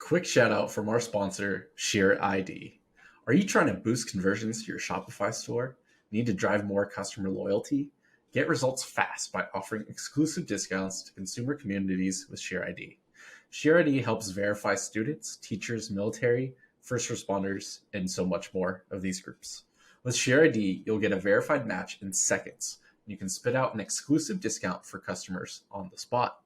Quick shout out from our sponsor, Share ID. Are you trying to boost conversions to your Shopify store? Need to drive more customer loyalty? Get results fast by offering exclusive discounts to consumer communities with Share ID. Share ID helps verify students, teachers, military, first responders, and so much more of these groups. With Share ID, you'll get a verified match in seconds. You can spit out an exclusive discount for customers on the spot.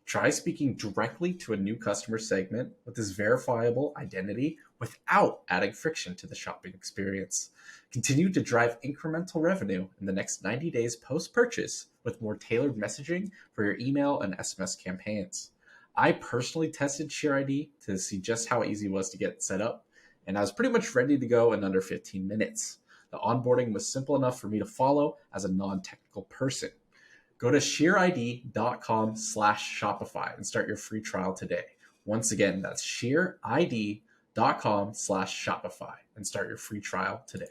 Try speaking directly to a new customer segment with this verifiable identity without adding friction to the shopping experience. Continue to drive incremental revenue in the next 90 days post-purchase with more tailored messaging for your email and SMS campaigns. I personally tested ShareID to see just how easy it was to get set up, and I was pretty much ready to go in under 15 minutes. The onboarding was simple enough for me to follow as a non-technical person. Go to shareid.com/Shopify and start your free trial today. Once again, that's shareid.com/Shopify and start your free trial today.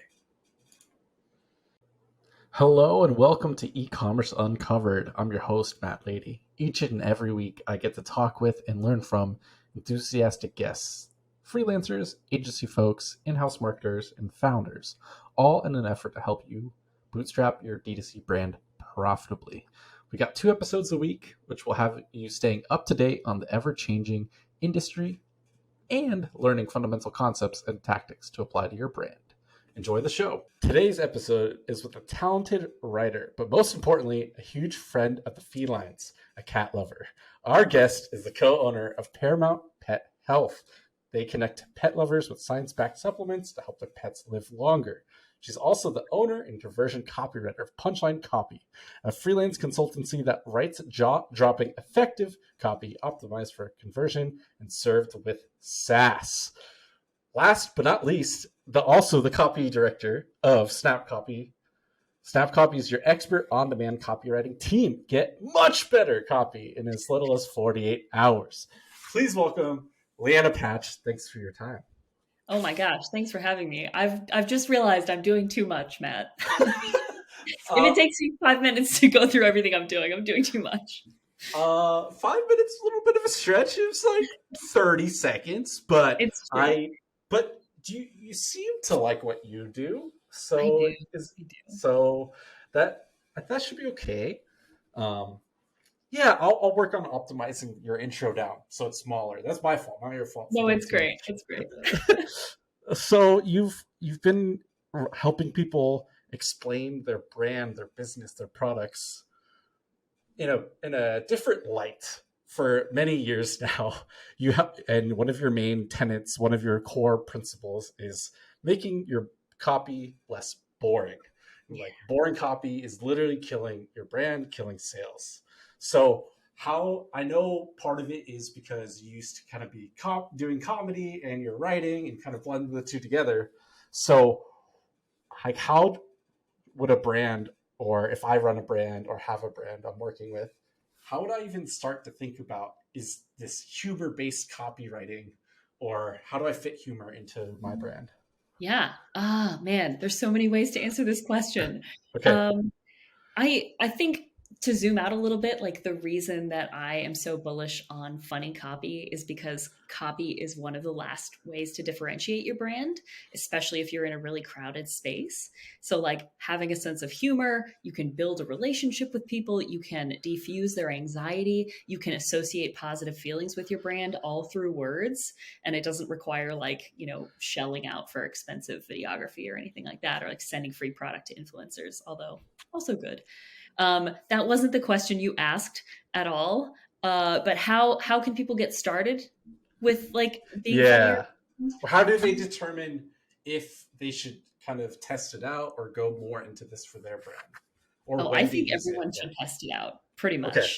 Hello and welcome to Ecommerce Uncovered. I'm your host, Matt Lady. Each and every week, I get to talk with and learn from enthusiastic guests, freelancers, agency folks, in-house marketers, and founders, all in an effort to help you bootstrap your D2C brand profitably. We got 2 episodes a week, which will have you staying up to date on the ever-changing industry and learning fundamental concepts and tactics to apply to your brand. Enjoy the show. Today's episode is with a talented writer, but most importantly, a huge friend of the felines, a cat lover. Our guest is the co-owner of Paramount Pet Health. They connect pet lovers with science-backed supplements to help their pets live longer. She's also the owner and conversion copywriter of Punchline Copy, a freelance consultancy that writes jaw-dropping effective copy optimized for conversion and served with sass. Last but not least, also the copy director of Snap Copy. Snap Copy is your expert on-demand copywriting team. Get much better copy in as little as 48 hours. Please welcome Lianna Patch. Thanks for your time. Oh my gosh, thanks for having me. I've just realized I'm doing too much, Matt. If it takes you 5 minutes to go through everything I'm doing too much. 5 minutes, a little bit of a stretch. It's like 30 seconds, but but you seem to like what you do, so I do. So that should be okay. Yeah, I'll work on optimizing your intro down so it's smaller. That's my fault, not your fault. No, it's great. It's great. So you've been helping people explain their brand, their business, their products in a different light for many years now. And one of your main tenets, one of your core principles is making your copy less boring. Like boring copy is literally killing your brand, killing sales. So how I know part of it is because you used to kind of be doing comedy and you're writing and kind of blend the two together. So like how would a brand, or if I run a brand or have a brand I'm working with, how would I even start to think about, is this humor-based copywriting, or how do I fit humor into my brand? Yeah. Man, there's so many ways to answer this question. Okay. I think to zoom out a little bit, like the reason that I am so bullish on funny copy is because copy is one of the last ways to differentiate your brand, especially if you're in a really crowded space. So like having a sense of humor, you can build a relationship with people, you can defuse their anxiety, you can associate positive feelings with your brand all through words. And it doesn't require shelling out for expensive videography or anything like that, or like sending free product to influencers, although also good. That wasn't the question you asked at all. But how can people get started with like being funnier? How do they determine if they should kind of test it out or go more into this for their brand? Or I think everyone should test it out pretty much. Okay.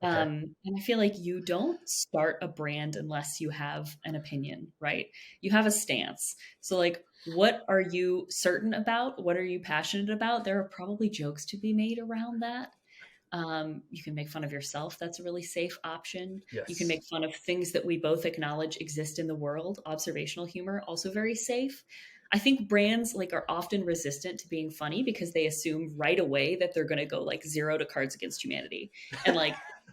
And I feel like you don't start a brand unless you have an opinion, right? You have a stance. So like, what are you certain about? What are you passionate about? There are probably jokes to be made around that. You can make fun of yourself. That's a really safe option. Yes. You can make fun of things that we both acknowledge exist in the world. Observational humor, also very safe. I think brands are often resistant to being funny because they assume right away that they're going to go 0 to Cards Against Humanity. And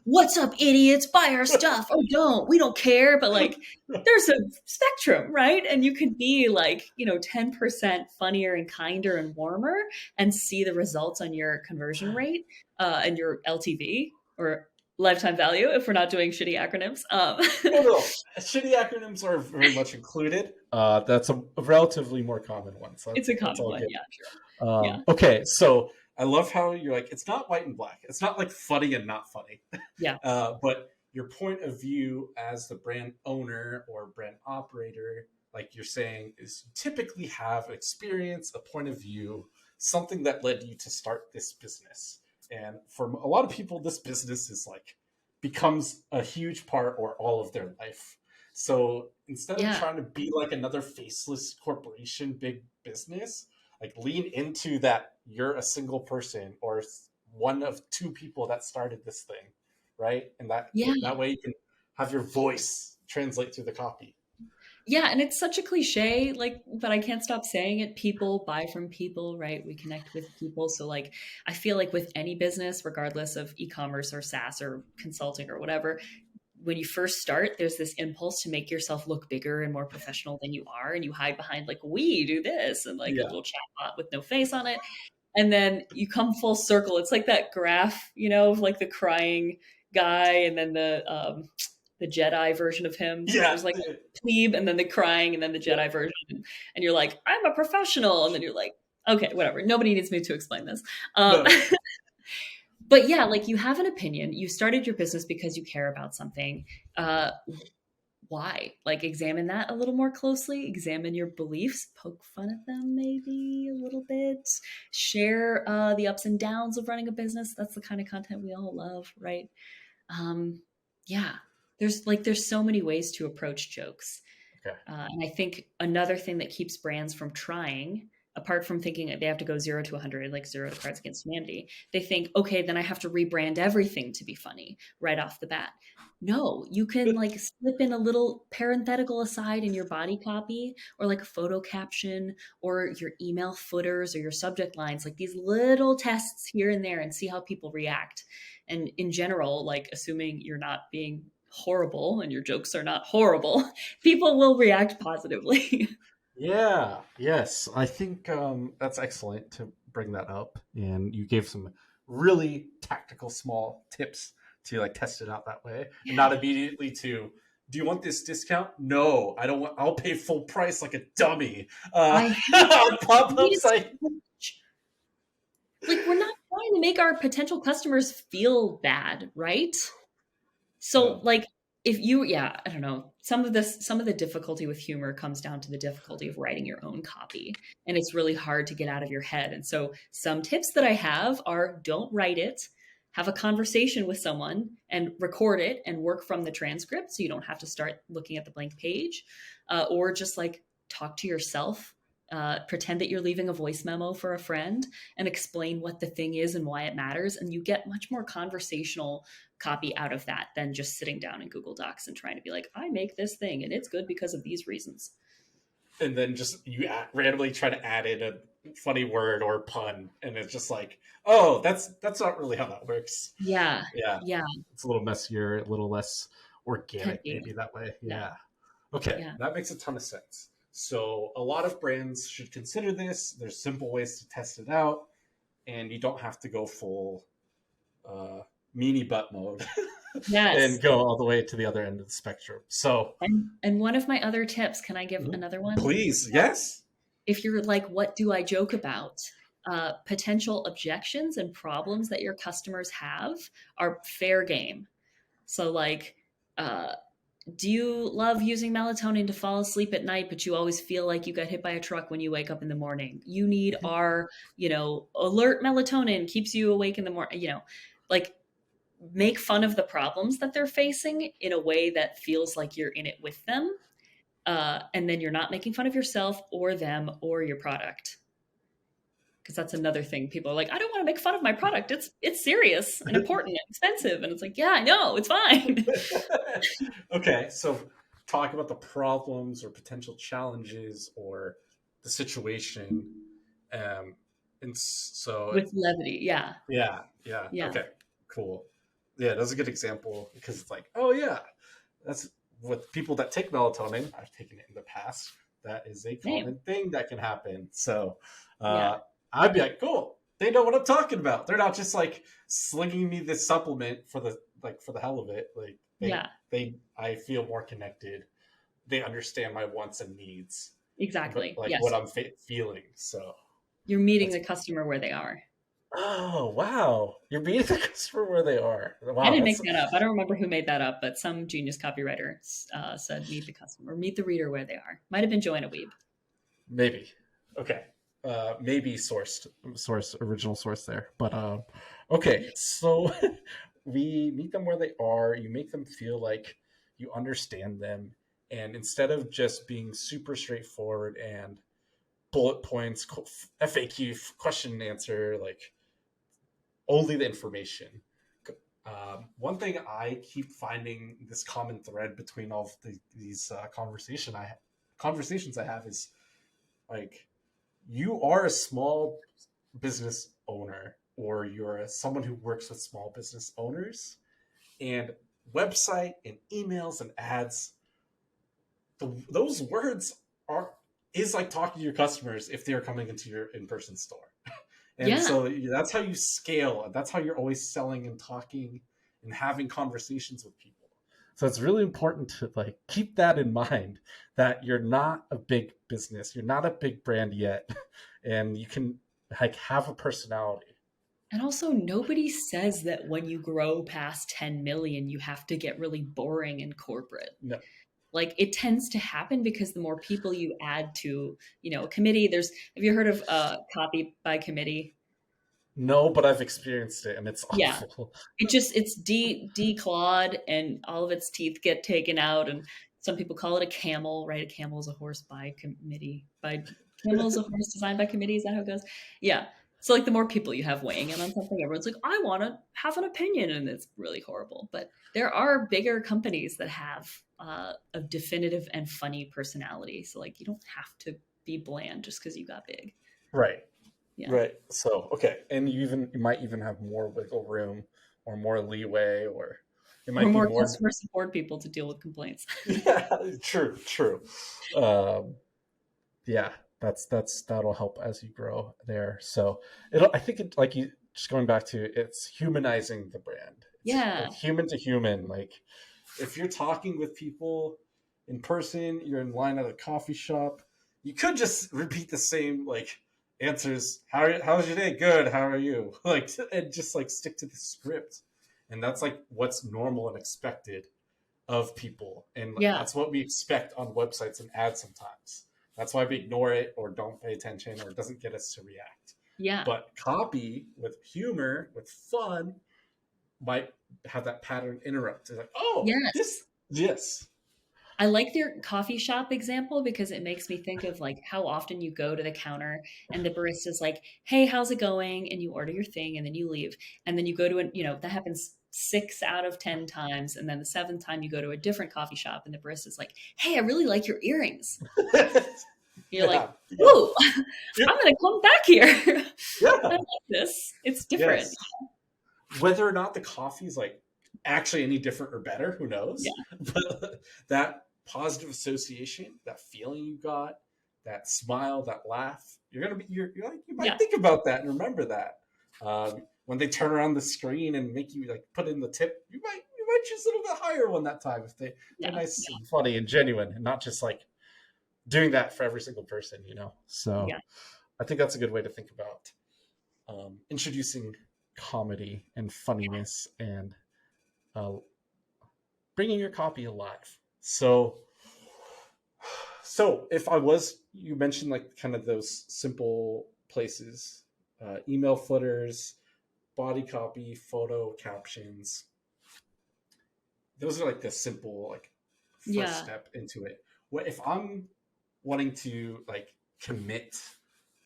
what's up, idiots? Buy our stuff. Oh, don't. We don't care. But like, there's a spectrum, right? And you can be like, 10% funnier and kinder and warmer and see the results on your conversion rate and your LTV or lifetime value if we're not doing shitty acronyms. No, no, shitty acronyms are very much included. That's a relatively more common one, so It's a that's common all one. good. Yeah, sure. Yeah. Okay, so I love how you're like, it's not white and black. It's not like funny and not funny. Yeah. But your point of view as the brand owner or brand operator, like you're saying, is you typically have experience, a point of view, something that led you to start this business. And for a lot of people, this business is like becomes a huge part or all of their life. So instead of Yeah. trying to be like another faceless corporation, big business, like lean into that you're a single person or one of two people that started this thing, right? And Yeah. that way you can have your voice translate through the copy. Yeah, and it's such a cliche, like, but I can't stop saying it. People buy from people, right? We connect with people. So, like, I feel like with any business, regardless of e-commerce or SaaS or consulting or whatever, when you first start, there's this impulse to make yourself look bigger and more professional than you are, and you hide behind like, we do this, and like a Yeah. little chat bot with no face on it. And then you come full circle. It's like that graph, of like the crying guy and then the Jedi version of him. Yeah. There's like a plebe and then the crying and then the Yeah. Jedi version. And you're like, I'm a professional. And then you're like, okay, whatever. Nobody needs me to explain this. No. But yeah, like you have an opinion. You started your business because you care about something. Uh, why? Like examine that a little more closely, examine your beliefs, poke fun at them maybe a little bit, share the ups and downs of running a business. That's the kind of content we all love, right? um, yeah, there's so many ways to approach jokes. Okay. And I think another thing that keeps brands from trying, apart from thinking that they have to go 0 to 100, like zero to Cards Against Humanity, they think, okay, then I have to rebrand everything to be funny right off the bat. No, you can like slip in a little parenthetical aside in your body copy or like a photo caption or your email footers or your subject lines, like these little tests here and there and see how people react. And in general, like assuming you're not being horrible and your jokes are not horrible, people will react positively. Yeah. Yes. I think that's excellent to bring that up. And you gave some really tactical small tips to like test it out that way and not immediately to, do you want this discount? No, I don't want, I'll pay full price like a dummy. I hate On I hate pop-up it so site. much. Like we're not trying to make our potential customers feel bad, right? So No. like if you yeah, I don't know. Some of the difficulty with humor comes down to the difficulty of writing your own copy. And it's really hard to get out of your head. And so some tips that I have are don't write it. Have a conversation with someone and record it and work from the transcript so you don't have to start looking at the blank page. Or just like talk to yourself, pretend that you're leaving a voice memo for a friend and explain what the thing is and why it matters. And you get much more conversational copy out of that than just sitting down in Google Docs and trying to be like, I make this thing and it's good because of these reasons. And then just you randomly try to add in a funny word or pun, and it's just like, oh, that's not really how that works. Yeah. Yeah, Yeah. it's a little messier, a little less Can organic, be. maybe that way. Yeah. Yeah. Okay, Yeah. that makes a ton of sense. So a lot of brands should consider this. There's simple ways to test it out, and you don't have to go full uh, meanie butt mode Yes. and go all the way to the other end of the spectrum. So And one of my other tips, can I give another one? please, yes. If you're like, what do I joke about? Potential objections and problems that your customers have are fair game. So, like, uh, do you love using melatonin to fall asleep at night, but you always feel like you got hit by a truck when you wake up in the morning? You need our, alert melatonin keeps you awake in the morning, like make fun of the problems that they're facing in a way that feels like you're in it with them. And then you're not making fun of yourself or them or your product. Because that's another thing. People are like, I don't want to make fun of my product. It's serious and important and expensive. And it's like, yeah, I know, it's fine. Okay, so talk about the problems or potential challenges or the situation. And so, With levity. Yeah. yeah, yeah. Yeah. Okay, cool. Yeah, that's a good example because it's like, oh yeah, that's with people that take melatonin. I've taken it in the past. That is a Same. common thing that can happen. So Yeah. I'd be like, cool. They know what I'm talking about. They're not just like slinging me this supplement for the hell of it. Like Yeah. I feel more connected. They understand my wants and needs, but Exactly. like what Yes. I'm feeling. So You're meeting that's the customer where they are. oh wow, you're meeting the customer where they are. I Wow, didn't that's make that up. I don't remember who made that up, but some genius copywriter said, "Meet the customer, meet the reader where they are." Might have been Joanna Weeb. maybe okay. Maybe original source there, but okay. So we meet them where they are. You make them feel like you understand them, and instead of just being super straightforward and bullet points, FAQ, question and answer, like only the information. One thing I keep finding this common thread between all of these conversations I have is like you are a small business owner or you're someone who works with small business owners and website and emails and ads those words are is like talking to your customers if they're coming into your in-person store. And Yeah. so that's how you scale. That's how you're always selling and talking and having conversations with people. So it's really important to like keep that in mind that you're not a big business, you're not a big brand yet, and you can like have a personality. And also, nobody says that when you grow past 10 million, you have to get really boring and corporate. No, Like it tends to happen because the more people you add to, a committee, have you heard of copy by committee? no, but I've experienced it and it's Yeah. awful. It's declawed and all of its teeth get taken out. And some people call it a camel, right? A camel is a horse by committee. Camel is a horse designed by committee. Is that how it goes? Yeah. So like the more people you have weighing in on something, everyone's like, I want to have an opinion, and it's really horrible. But there are bigger companies that have a definitive and funny personality. So like you don't have to be bland just because you got big. Right. Yeah. Right. So okay, and you might even have more wiggle room or more leeway, or it Or might be more more. customer support people to deal with complaints. Yeah, true, true. Um, yeah, that'll help as you grow there. So I think it like you just going back to it's humanizing the brand. It's Yeah. like human to human. Like if you're talking with people in person, you're in line at a coffee shop, you could just repeat the same like answers. How's your day? Good. How are you? Like and just like stick to the script. And that's like what's normal and expected of people. And Yeah. that's what we expect on websites and ads sometimes. That's why we ignore it or don't pay attention or it doesn't get us to react. Yeah. But copy with humor, with fun, might have that pattern interrupt. It's like, oh, Yes. yes. I like their coffee shop example because it makes me think of like how often you go to the counter and the barista's like, "Hey, how's it going?" And you order your thing and then you leave. And then you go to that happens 6 out of 10 times. And then the seventh time you go to a different coffee shop and the barista's like, "Hey, I really like your earrings." You're like, Yeah, yeah, "Whoa, I'm going to come back here." I yeah, like this. It's different. yes. Whether or not the coffee is like actually any different or better, who Yeah. knows? But that positive association, that feeling you got, that smile, that laugh, you're like you might Yeah. think about that and remember that. When they turn around the screen and make you like put in the tip, you might choose a little bit higher one that time if they're Yeah. nice and funny and genuine and not just like doing that for every single person. So Yeah. I think that's a good way to think about introducing comedy and funniness and uh, bringing your copy alive. So if you mentioned like kind of those simple places, email footers, body copy, photo captions. Those are like the simple like first Yeah. step into it. What if I'm wanting to like commit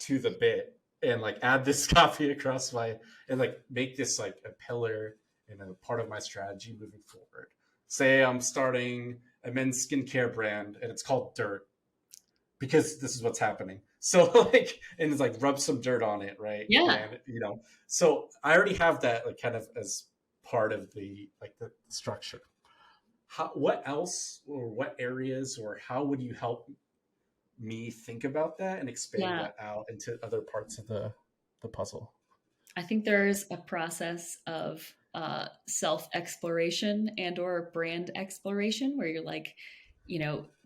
to the bit and like add this copy across and like make this like a pillar and a part of my strategy moving forward. Say I'm starting a men's skincare brand and it's called Dirt because this is what's happening. So like, and it's like rub some dirt on it, right? Yeah. And so I already have that like kind of as part of the structure. What else, or what areas, or how would you help me think about that and expand Yeah. that out into other parts of the puzzle? I think there's a process of self exploration and or brand exploration where you're like,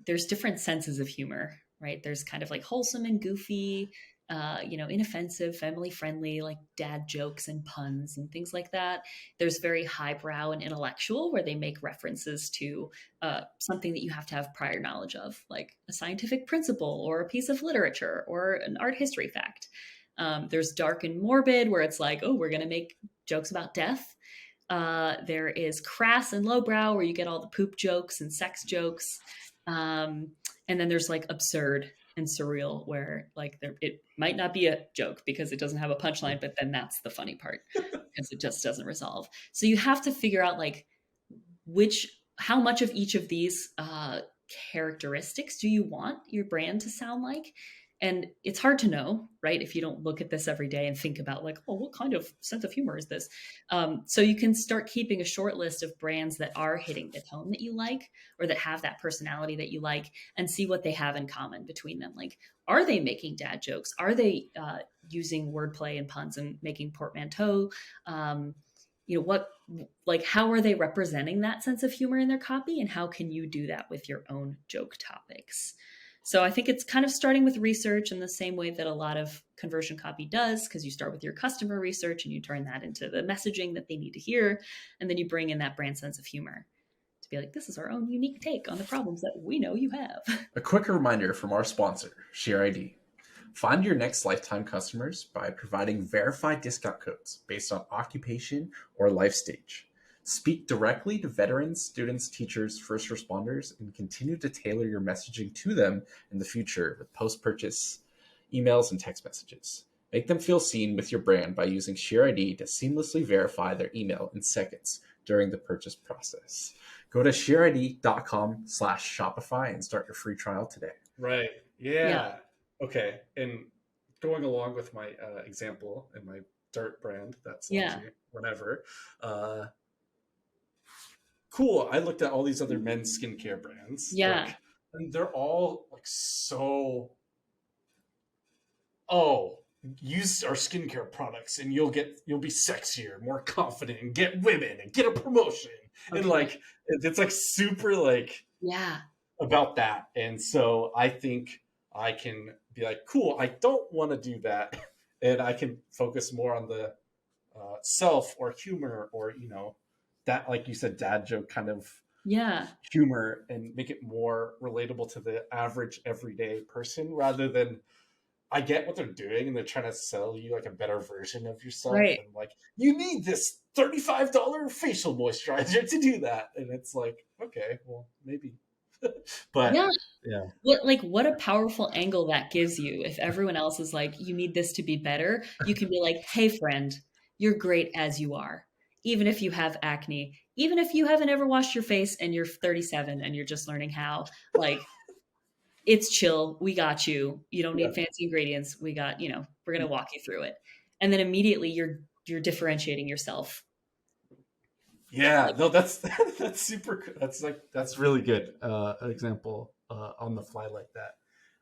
there's different senses of humor, right? There's kind of like wholesome and goofy, inoffensive, family friendly, like dad jokes and puns and things like that. There's very highbrow and intellectual where they make references to something that you have to have prior knowledge of, like a scientific principle or a piece of literature or an art history fact. There's dark and morbid, where it's like, oh, we're going to make jokes about death. There is crass and lowbrow, where you get all the poop jokes and sex jokes. And then there's like absurd and surreal, where like it might not be a joke because it doesn't have a punchline, but then that's the funny part because it just doesn't resolve. So you have to figure out like how much of each of these characteristics do you want your brand to sound like? And it's hard to know, right? If you don't look at this every day and think about like, oh, what kind of sense of humor is this? So you can start keeping a short list of brands that are hitting the tone that you like, or that have that personality that you like, and see what they have in common between them. Like, are they making dad jokes? Are they using wordplay and puns and making portmanteau? How are they representing that sense of humor in their copy? And how can you do that with your own joke topics? So I think it's kind of starting with research in the same way that a lot of conversion copy does, because you start with your customer research and you turn that into the messaging that they need to hear. And then you bring in that brand sense of humor to be like, this is our own unique take on the problems that we know you have. A quick reminder from our sponsor, ShareID. Find your next lifetime customers by providing verified discount codes based on occupation or life stage. Speak directly to veterans, students, teachers, first responders, and continue to tailor your messaging to them in the future with post-purchase emails and text messages. Make them feel seen with your brand by using ShareID to seamlessly verify their email in seconds during the purchase process. Go to shareid.com/Shopify and start your free trial today. Right. Yeah. Okay. And going along with my example and my dirt brand that's launching whenever, cool. I looked at all these other men's skincare brands. Yeah. Like, and they're all like so, use our skincare products and you'll be sexier, more confident, and get women and get a promotion. Okay. And like, it's like super like, about that. And so I think I can be like, cool, I don't want to do that. And I can focus more on the self or humor or, that, like you said, dad joke kind of humor, and make it more relatable to the average everyday person, rather than, I get what they're doing and they're trying to sell you like a better version of yourself. Right. And like, you need this $35 facial moisturizer to do that. And it's like, okay, well, maybe. But yeah. What a powerful angle that gives you. If everyone else is like, you need this to be better, you can be like, hey friend, you're great as you are. Even if you have acne, even if you haven't ever washed your face and you're 37 and you're just learning how, like, it's chill. We got you. You don't need fancy ingredients. We got, we're going to walk you through it. And then immediately you're differentiating yourself. Yeah, no, that's super. That's really good. Example on the fly like that.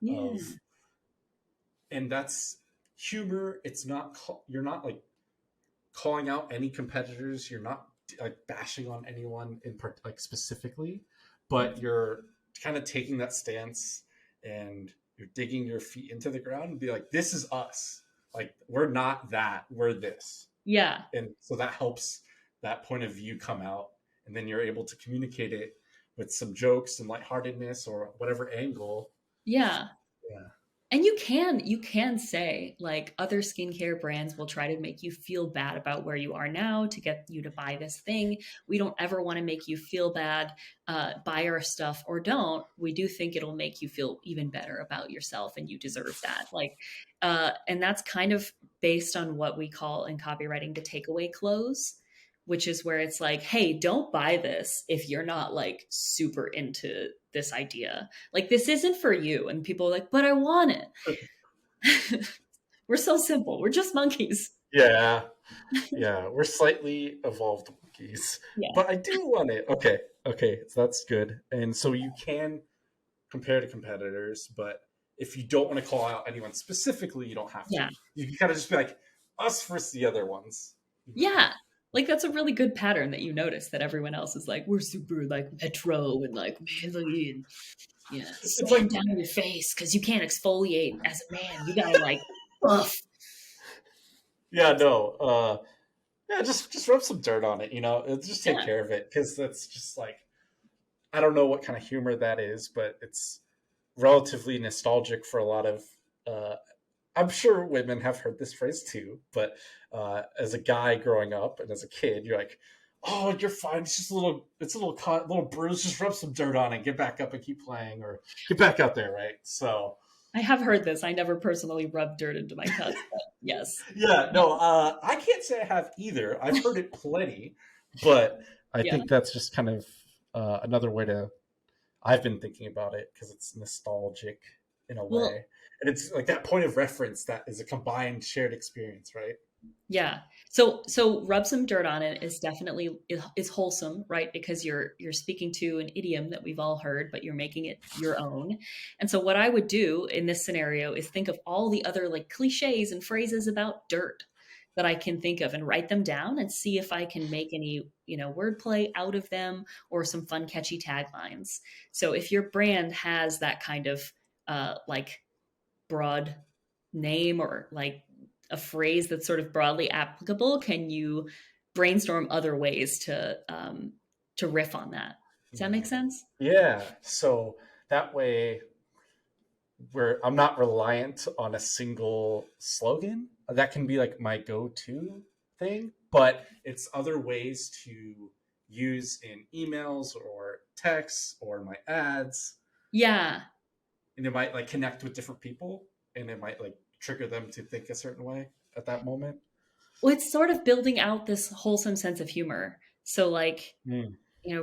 Yeah. And that's humor. It's not, you're not like calling out any competitors. You're not like bashing on anyone in part, like specifically, but you're kind of taking that stance and you're digging your feet into the ground and be like, this is us. Like, we're not that, we're this. Yeah. And so that helps that point of view come out, and then you're able to communicate it with some jokes and lightheartedness or whatever angle. Yeah. And you can say, like, other skincare brands will try to make you feel bad about where you are now to get you to buy this thing. We don't ever want to make you feel bad. Buy our stuff or don't. We do think it'll make you feel even better about yourself, and you deserve that. Like, and that's kind of based on what we call in copywriting the takeaway close, which is where it's like, hey, don't buy this if you're not like super into this idea. Like, this isn't for you. And people are like, but I want it. We're so simple. We're just monkeys. Yeah. Yeah. We're slightly evolved monkeys. cookies, Yeah. but I do want it. Okay, okay, so that's good. And so you can compare to competitors, but if you don't want to call out anyone specifically, you don't have to. Yeah. You can kind of just be like us versus the other ones. Yeah. Like that's a really good pattern that you notice that everyone else is like, we're super like retro and like manly and yeah, It's sand like, down your face because you can't exfoliate as a man. You gotta like buff. yeah, no, yeah, just rub some dirt on it. Just take Yeah. care of it because that's just like I don't know what kind of humor that is, but it's relatively nostalgic for a lot of. Uh, I'm sure women have heard this phrase too, but as a guy growing up and as a kid, you're like, "Oh, you're fine. It's just a little, it's a little cut, little bruise. Just rub some dirt on it, get back up and keep playing, or get back out there." Right? So, I have heard this. I never personally rubbed dirt into my cuts, but yes. yeah, no, I can't say I have either. I've heard it plenty, but I Yeah. think that's just kind of another way to. I've been thinking about it because it's nostalgic in a Well, way, and it's like that point of reference that is a combined shared experience, right? yeah. So rub some dirt on it is definitely is wholesome, right? Because you're speaking to an idiom that we've all heard, but you're making it your own. And so what I would do in this scenario is think of all the other like cliches and phrases about dirt that I can think of and write them down and see if I can make any, wordplay out of them or some fun catchy taglines. So if your brand has that kind of like broad name or like a phrase that's sort of broadly applicable, can you brainstorm other ways to riff on that? Does that make Mm. sense? Yeah. So that way, where I'm not reliant on a single slogan. That can be like my go-to thing, but it's other ways to use in emails or texts or my ads, Yeah. and it might like connect with different people, and it might like trigger them to think a certain way at that moment. Well, it's sort of building out this wholesome sense of humor. So like, Mm.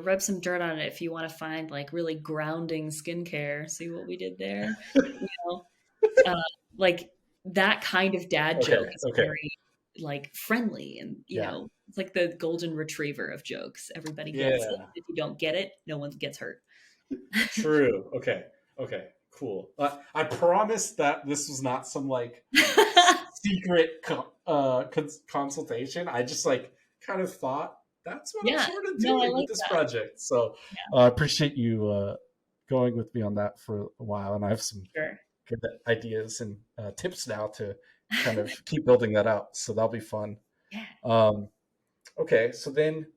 rub some dirt on it if you want to find like really grounding skincare. See what we did there? You know, uh, like that kind of dad Okay. joke is Okay. very like friendly and Yeah. it's like the golden retriever of jokes. Everybody gets it. Yeah. If you don't get it, no one gets hurt. True. Okay. Okay. Cool. I promise that this was not some like secret consultation. I just like kind of thought that's what I'm Yeah. sort of No, I doing with like this that. project. So Yeah, I appreciate you going with me on that for a while, and I have some sure. good ideas and tips now to kind of keep building that out. So that'll be fun. Yeah. Um, okay, so then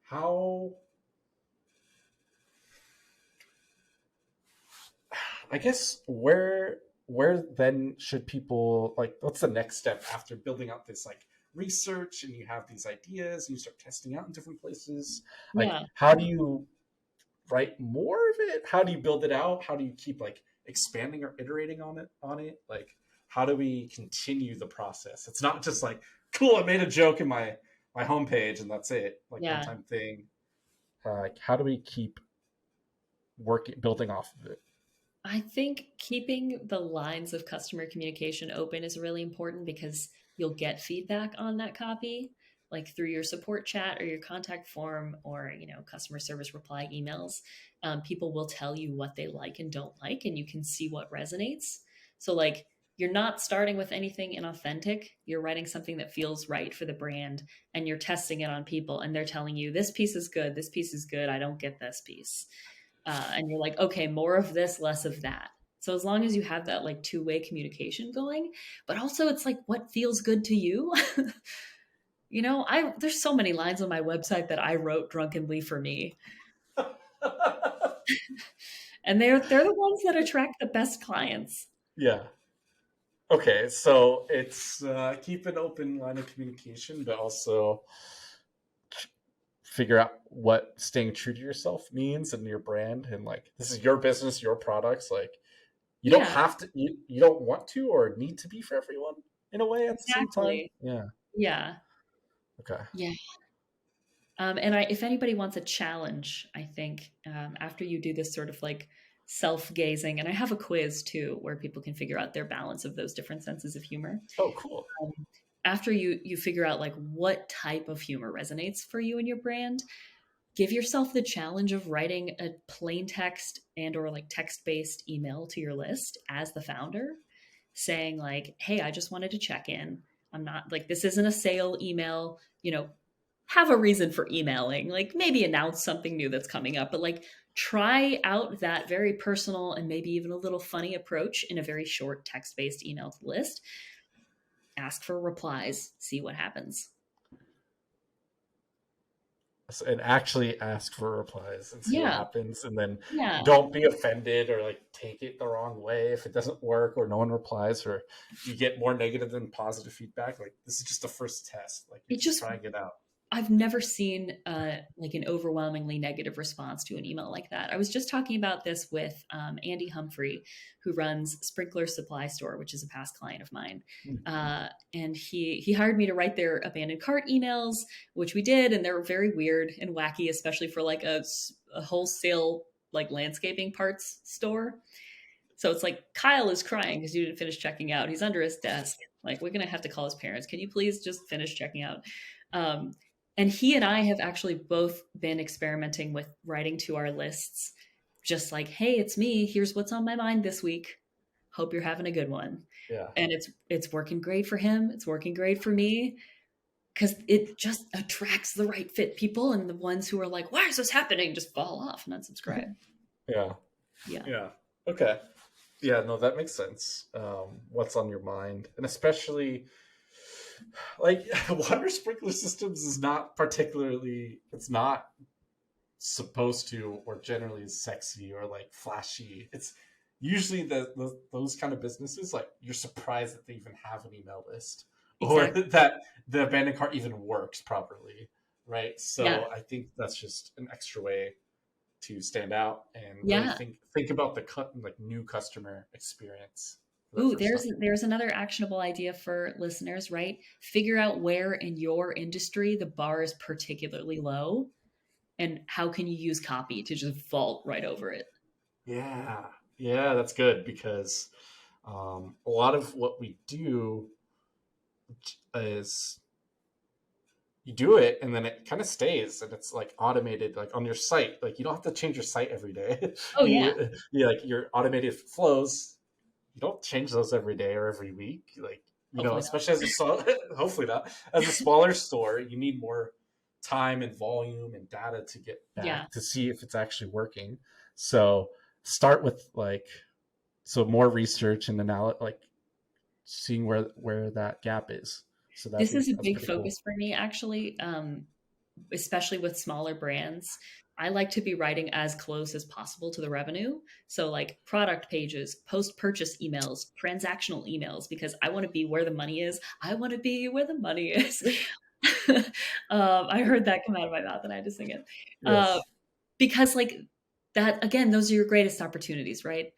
how? I guess where then should people like what's the next step after building out this like research and you have these ideas and you start testing out in different places? Like Yeah. how do you write more of it? How do you build it out? How do you keep like expanding or iterating on it? Like how do we continue the process? It's not just like, cool, I made a joke in my homepage and that's it, like one Yeah. time thing. Like how do we keep working building off of it? I think keeping the lines of customer communication open is really important because you'll get feedback on that copy, like through your support chat or your contact form or customer service reply emails. People will tell you what they like and don't like, and you can see what resonates. So like you're not starting with anything inauthentic. You're writing something that feels right for the brand, and you're testing it on people, and they're telling you this piece is good, this piece is good. I don't get this piece and you're like, okay, more of this, less of that. So as long as you have that like two-way communication going, but also it's like what feels good to you. I there's so many lines on my website that I wrote drunkenly for me, and they're the ones that attract the best clients. Yeah. Okay, so it's keep an open line of communication, but also figure out what staying true to yourself means and your brand, and like this is your business, your products. Like you don't Yeah, have to, you don't want to or need to be for everyone in a way at the same time. exactly. Yeah. Yeah, Okay. yeah. And if anybody wants a challenge, I think after you do this sort of like self-gazing, and I have a quiz too where people can figure out their balance of those different senses of humor. Oh, cool. after you figure out like what type of humor resonates for you and your brand, give yourself the challenge of writing a plain text and or like text-based email to your list as the founder, saying like, hey, I just wanted to check in. I'm not like, this isn't a sale email, have a reason for emailing, like maybe announce something new that's coming up, but like try out that very personal and maybe even a little funny approach in a very short text-based email to the list. Ask for replies, see what happens. And actually ask for replies and see what Yeah. happens, and then Yeah. don't be offended or like take it the wrong way if it doesn't work or no one replies or you get more negative than positive feedback. Like, this is just the first test, like you're It just just trying it out. I've never seen like an overwhelmingly negative response to an email like that. I was just talking about this with Andy Humphrey, who runs Sprinkler Supply Store, which is a past client of mine. And he hired me to write their abandoned cart emails, which we did, and they're very weird and wacky, especially for like a wholesale like landscaping parts store. So it's like Kyle is crying because you didn't finish checking out. He's under his desk. Like, we're gonna have to call his parents. Can you please just finish checking out? Um, and he and I have actually both been experimenting with writing to our lists, just like, hey, it's me. Here's what's on my mind this week. Hope you're having a good one. Yeah. And it's working great for him. It's working great for me because it just attracts the right fit people, and the ones who are like, why is this happening? Just fall off and unsubscribe. Yeah. Yeah. Yeah. Okay. Yeah, no, that makes sense. What's on your mind? And especially like water sprinkler systems is not particularly, it's not supposed to or generally is sexy or like flashy. It's usually those kind of businesses, like you're surprised that they even have an email list or Exactly. that the abandoned cart even works properly, right? Yeah. So I think that's just an extra way to stand out and really Yeah. think about the like new customer experience for that Ooh, first there's another actionable idea for listeners, right? Figure out where in your industry the bar is particularly low and how can you use copy to just vault right over it. Yeah, yeah, that's good because a lot of what we do is you do it and then it kind of stays and it's like automated, like on your site. Like you don't have to change your site every day. Oh yeah, you like your automated flows. You don't change those every day or every week. Like hopefully not. especially as hopefully not as a smaller store, you need more time and volume and data to get Yeah. back to see if it's actually working. So start with more research and analysis, like seeing where that gap is. So This is a that's big pretty cool. focus for me actually, especially with smaller brands. I like to be writing as close as possible to the revenue. So, like product pages, post purchase emails, transactional emails, because I want to be where the money is. I want to be where the money is. I heard that come out of my mouth and I had to sing it. Uh, Yes. because, like, that, again, those are your greatest opportunities, right?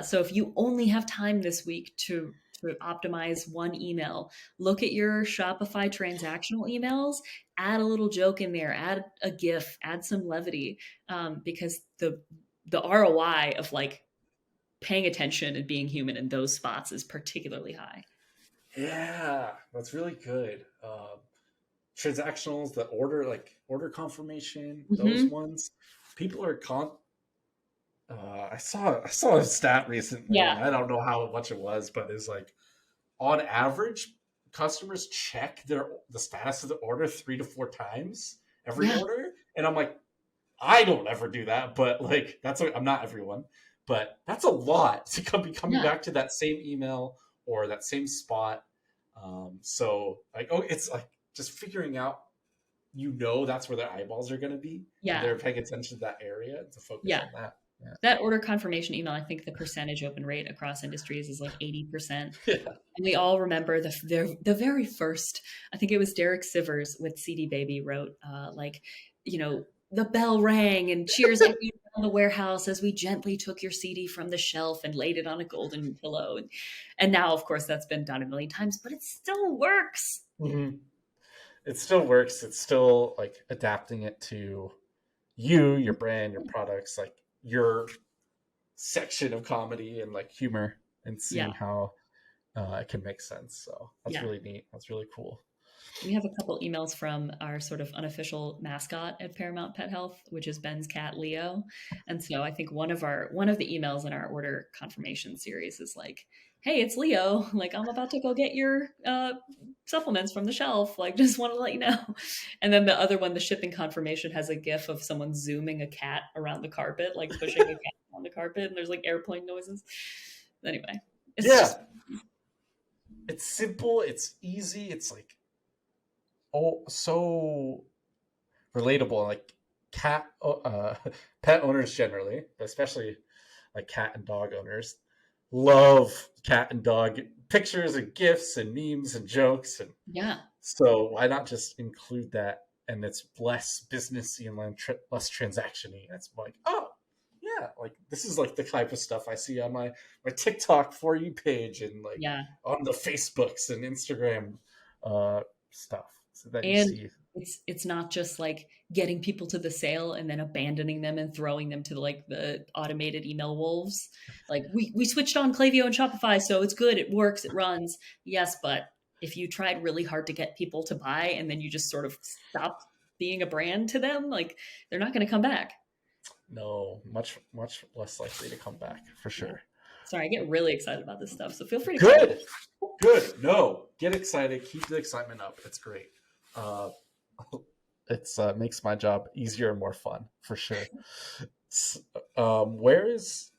So, if you only have time this week to optimize one email, look at your Shopify transactional emails, add a little joke in there, add a GIF, add some levity, because the ROI of like paying attention and being human in those spots is particularly high. Yeah, that's really good. Transactionals, the order confirmation, those Hmm. ones, people are I saw a stat recently, Yeah, and I don't know how much it was, but it's like on average, customers check the status of the order 3 to 4 times every yeah, order, and I'm like, I don't ever do that, but like I'm not everyone, but that's a lot to be coming yeah, back to that same email or that same spot. So like, oh, it's like just figuring out, that's where their eyeballs are going to be, and yeah, they're paying attention to that area to focus yeah. on that. Yeah. That order confirmation email, I think the percentage open rate across industries is like 80%. Yeah. And we all remember the very first, I think it was Derek Sivers with CD Baby wrote, like, the bell rang and cheers echoed around the warehouse as we gently took your CD from the shelf and laid it on a golden pillow. And now, of course, that's been done a million times, but it still works. Mhm. It still works. It's still like adapting it to you, your brand, your products, like your section of comedy and like humor, and Yeah. seeing how it can make sense. So that's Yeah. really neat. That's really cool. We have a couple emails from our sort of unofficial mascot at Paramount Pet Health, which is Ben's cat Leo. And so I think one of the emails in our order confirmation series is like, "Hey, it's Leo. Like, I'm about to go get your supplements from the shelf. Like, just want to let you know." And then the other one, the shipping confirmation, has a GIF of someone zooming a cat around the carpet, like pushing a cat on the carpet, and there's like airplane noises. Anyway, it's Yeah, just it's simple. It's easy. It's like so relatable. Like cat pet owners generally, especially like cat and dog owners, love cat and dog pictures and gifs and memes and jokes, and yeah. so why not just include that? And it's less businessy and less transactiony. It's like, oh yeah, like this is like the type of stuff I see on my TikTok for you page and like Yeah. on the Facebooks and Instagram stuff so that you And see. it's not just like getting people to the sale and then abandoning them and throwing them to like the automated email wolves. Like we switched on Klaviyo and Shopify, so it's good, it works, it runs. Yes, but if you tried really hard to get people to buy and then you just sort of stop being a brand to them, like they're not going to come back. No, much less likely to come back for Yeah. sure. Sorry, I get really excited about this stuff, so feel free to Good, good. No, get excited. Keep the excitement up. It's great. Uh, it's makes my job easier and more fun for sure. Where is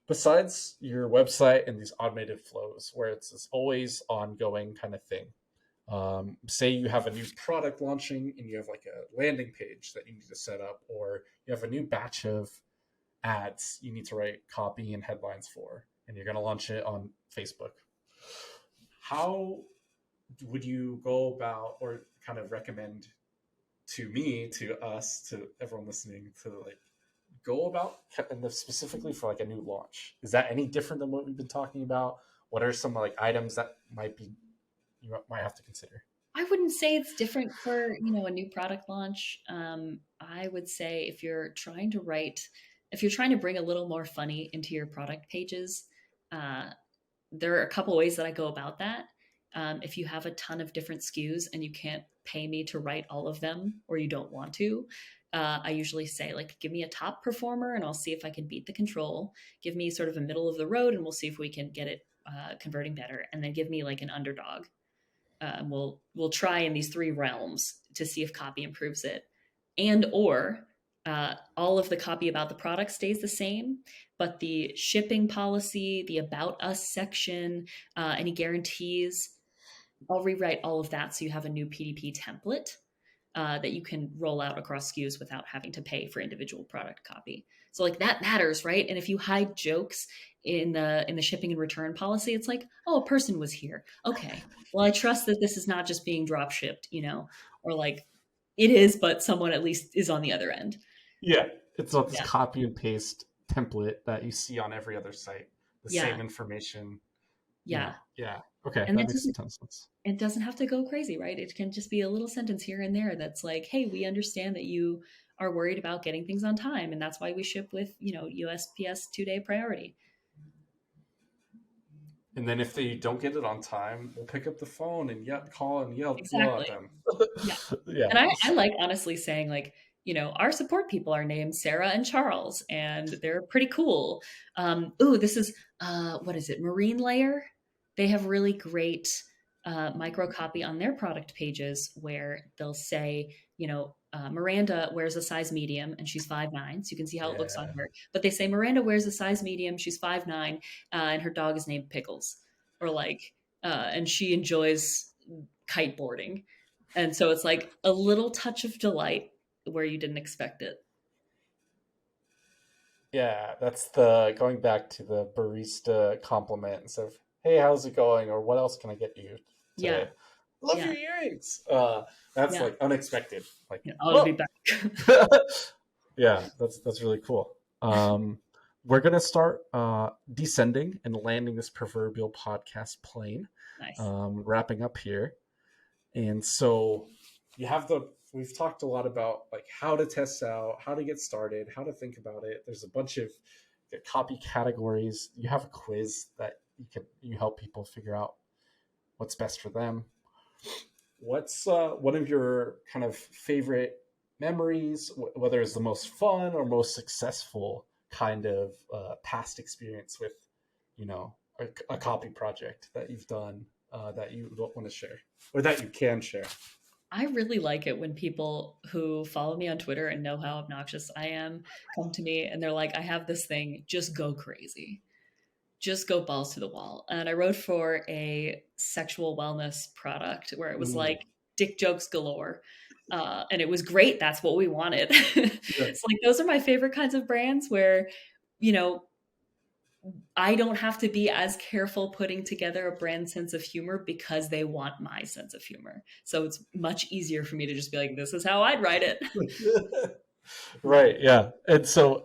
besides your website and these automated flows, where it's this always ongoing kind of thing? Say you have a new product launching and you have like a landing page that you need to set up, or you have a new batch of ads you need to write copy and headlines for, and you're going to launch it on Facebook. How would you go about, or kind of recommend to me, to us, to everyone listening, to like go about, and specifically for like a new launch? Is that any different than what we've been talking about? What are some like items that might be you might have to consider? I wouldn't say it's different for, a new product launch. I would say if you're trying to bring a little more funny into your product pages, uh, there are a couple ways that I go about that. If you have a ton of different SKUs and you can't pay me to write all of them, or you don't want to, I usually say, like, give me a top performer and I'll see if I can beat the control. Give me sort of a middle of the road and we'll see if we can get it converting better. And then give me like an underdog. We'll try in these three realms to see if copy improves it, and or all of the copy about the product stays the same, but the shipping policy, the about us section, any guarantees, I'll rewrite all of that so you have a new PDP template that you can roll out across SKUs without having to pay for individual product copy. So like that matters, right? And if you hide jokes in the shipping and return policy, it's like, oh, a person was here. Okay, well, I trust that this is not just being drop shipped, or like it is, but someone at least is on the other end. Yeah, it's not this Yeah, copy and paste template that you see on every other site. The yeah, same information. yeah. Yeah. Okay, And that that makes a doesn't ton of sense. it doesn't have to go crazy, right? It can just be a little sentence here and there that's like, hey, we understand that you are worried about getting things on time, and that's why we ship with, USPS 2-day priority. And then if they don't get it on time, we'll pick up the phone and call and yell Exactly. at them. Yeah. Yeah. And I like honestly saying, like, our support people are named Sarah and Charles, and they're pretty cool. This is what is it? Marine Layer. They have really great micro copy on their product pages where they'll say, Miranda wears a size medium and she's 5'9", so you can see how it looks on Yeah. her. But they say Miranda wears a size medium, she's 5'9", and her dog is named Pickles, or like, and she enjoys kiteboarding. And so it's like a little touch of delight where you didn't expect it. Yeah, that's the going back to the barista compliments of, hey, how's it going? Or what else can I get you Yeah. today? Love Yeah. your earrings. That's Yeah. like unexpected. Like, Yeah. I'll be oh, back. yeah, that's really cool. We're gonna start descending and landing this proverbial podcast plane. Nice. Wrapping up here, and so you have we've talked a lot about like how to test out, how to get started, how to think about it. There's a bunch of copy categories. You have a quiz that you help people figure out what's best for them. What's one of your kind of favorite memories, whether it's the most fun or most successful kind of past experience with, a copy project that you've done that you don't want to share or that you can share? I really like it when people who follow me on Twitter and know how obnoxious I am come to me and they're like, I have this thing, just go crazy. Just go balls to the wall. And I wrote for a sexual wellness product where it was Mm, like dick jokes galore. And it was great. That's what we wanted. yeah. It's like, those are my favorite kinds of brands where, you know, I don't have to be as careful putting together a brand sense of humor because they want my sense of humor. So it's much easier for me to just be like, this is how I'd write it. Right. Yeah. And so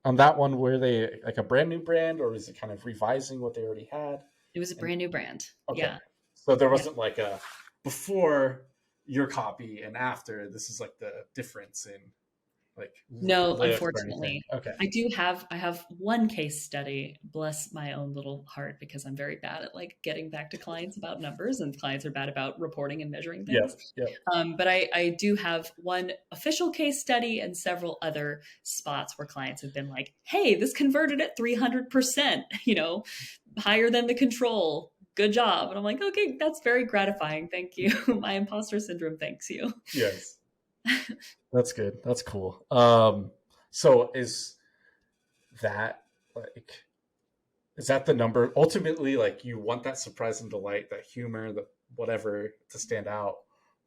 on that one, were they like a brand new brand, or was it kind of revising what they already had? It was a And brand new brand. okay, Yeah. so there Yeah. wasn't like a before your copy and after. This is like the difference in like No, lift or anything. unfortunately. Okay. I have one case study, bless my own little heart, because I'm very bad at like getting back to clients about numbers, and clients are bad about reporting and measuring Yeah. things. Yeah. But I do have one official case study and several other spots where clients have been like, hey, this converted at 300%, higher than the control. Good job. And I'm like, okay, that's very gratifying. Thank you. My imposter syndrome thanks you. Yes. That's good. That's cool. So that like is that the number ultimately? Like you want that surprise and delight, that humor, the whatever to stand out,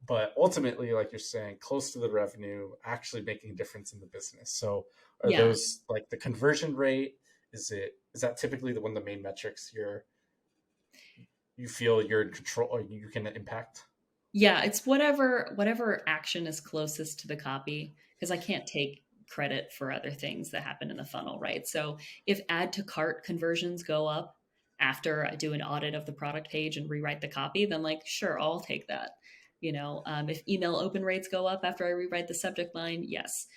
but ultimately, like you're saying, close to the revenue, actually making a difference in the business. So are Yeah. those like the conversion rate? Is that typically the one of the main metrics you feel you're in control or you can impact? Yeah, it's whatever action is closest to the copy, because I can't take credit for other things that happen in the funnel, right? So if add to cart conversions go up after I do an audit of the product page and rewrite the copy, then like sure, I'll take that. If email open rates go up after I rewrite the subject line, yes.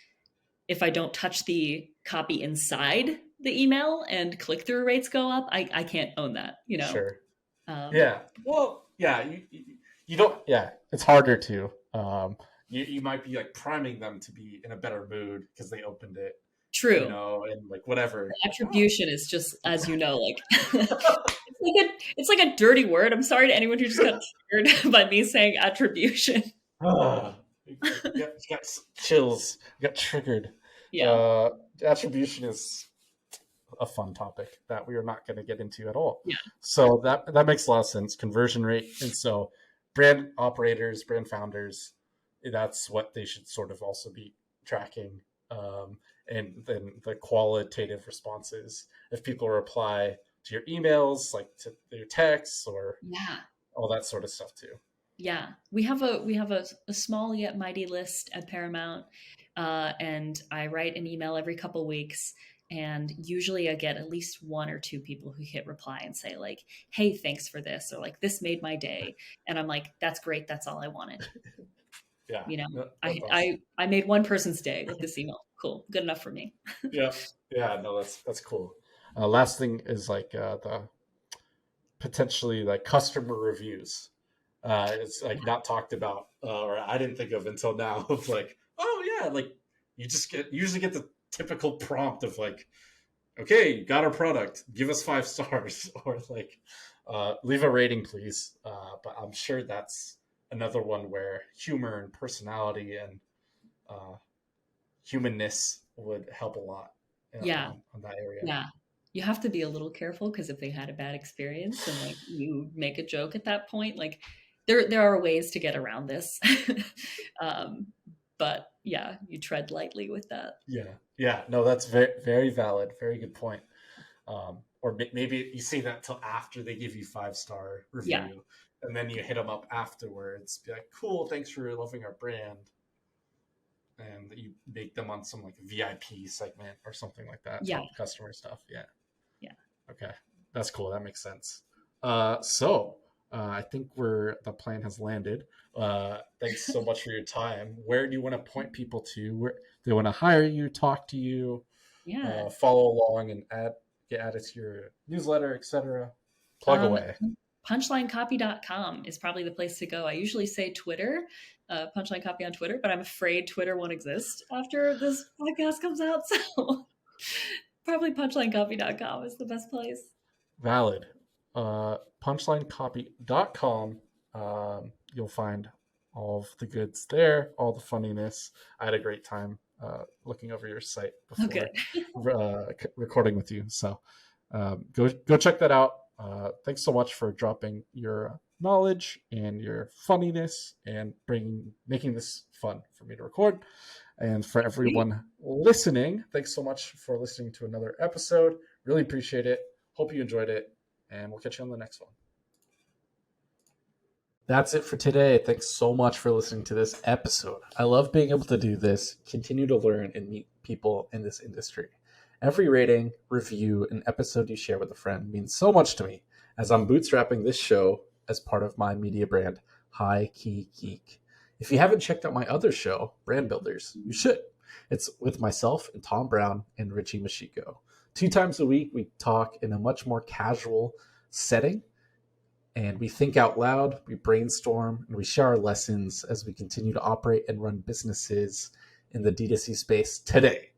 If I don't touch the copy inside the email and click through rates go up, I can't own that. Sure. Um, Yeah. Well, yeah, you don't, yeah, it's harder to. You might be like priming them to be in a better mood because they opened it, True. and like whatever. Like, oh. Attribution is just, as you know, like it's like a dirty word. I'm sorry to anyone who just got triggered by me saying attribution. Ah, you got chills. You got triggered. Yeah. Uh, Attribution is a fun topic that we are not going to get into at all. Yeah. So that makes a lot of sense. Conversion rate, and so brand operators, brand founders, that's what they should sort of also be tracking. And then the qualitative responses. If people reply to your emails, like to your texts or Yeah. all that sort of stuff too. Yeah. We have a small yet mighty list at Paramount. And I write an email every couple weeks. And usually I get at least one or two people who hit reply and say, like, hey, thanks for this, or like, this made my day. And I'm like, that's great. That's all I wanted. Yeah, no, I, that's awesome. I, I made one person's day with this email. Cool. Good enough for me. Yeah, yeah, no, that's cool. Last thing is like the potentially like customer reviews. It's like not talked about, or I didn't think of until now. Of like, oh yeah, like you just usually get the typical prompt of like, okay, you got our product, give us 5 stars, or like, leave a rating, please. But I'm sure that's another one where humor and personality and uh, humanness would help a lot Yeah. on that area. Yeah. You have to be a little careful because if they had a bad experience and like you make a joke at that point, like there are ways to get around this. um, but yeah, you tread lightly with that. Yeah, yeah, no, that's very very valid. Very good point. Or maybe you say that till after they give you 5 star Yeah. review, and then you hit them up afterwards. Be like, cool, thanks for loving our brand, and you make them on some like VIP segment or something like that, Yeah. top customer stuff. Yeah. Yeah. Okay, that's cool. That makes sense. So I think the plan has landed. Thanks so much for your time. Where do you want to point people to? Where they want to hire you, talk to you, Yeah. follow along, and get added to your newsletter, etc. Plug away. punchlinecopy.com is probably the place to go. I usually say Twitter, Punchline Copy on Twitter, but I'm afraid Twitter won't exist after this podcast comes out. So probably punchlinecopy.com is the best place. Valid. Punchlinecopy.com. You'll find all of the goods there, all the funniness. I had a great time looking over your site before recording with you. So go check that out. Thanks so much for dropping your knowledge and your funniness and making this fun for me to record. And for everyone listening, thanks so much for listening to another episode. Really appreciate it. Hope you enjoyed it, and we'll catch you on the next one. That's it for today. Thanks so much for listening to this episode. I love being able to do this, continue to learn, and meet people in this industry. Every rating, review, and episode you share with a friend means so much to me, as I'm bootstrapping this show as part of my media brand, High Key Geek. If you haven't checked out my other show, Brand Builders, you should. It's with myself and Tom Brown and Richie Machiko. 2 times a week, we talk in a much more casual setting, and we think out loud, we brainstorm, and we share our lessons as we continue to operate and run businesses in the D2C space today.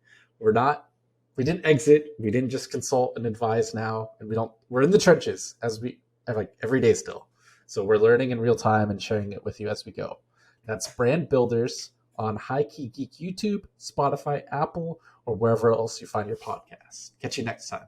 We didn't exit, we didn't just consult and advise now, and we're in the trenches every day still. So we're learning in real time and sharing it with you as we go. That's Brand Builders on High Key Geek YouTube, Spotify, Apple, or wherever else you find your podcasts. Catch you next time.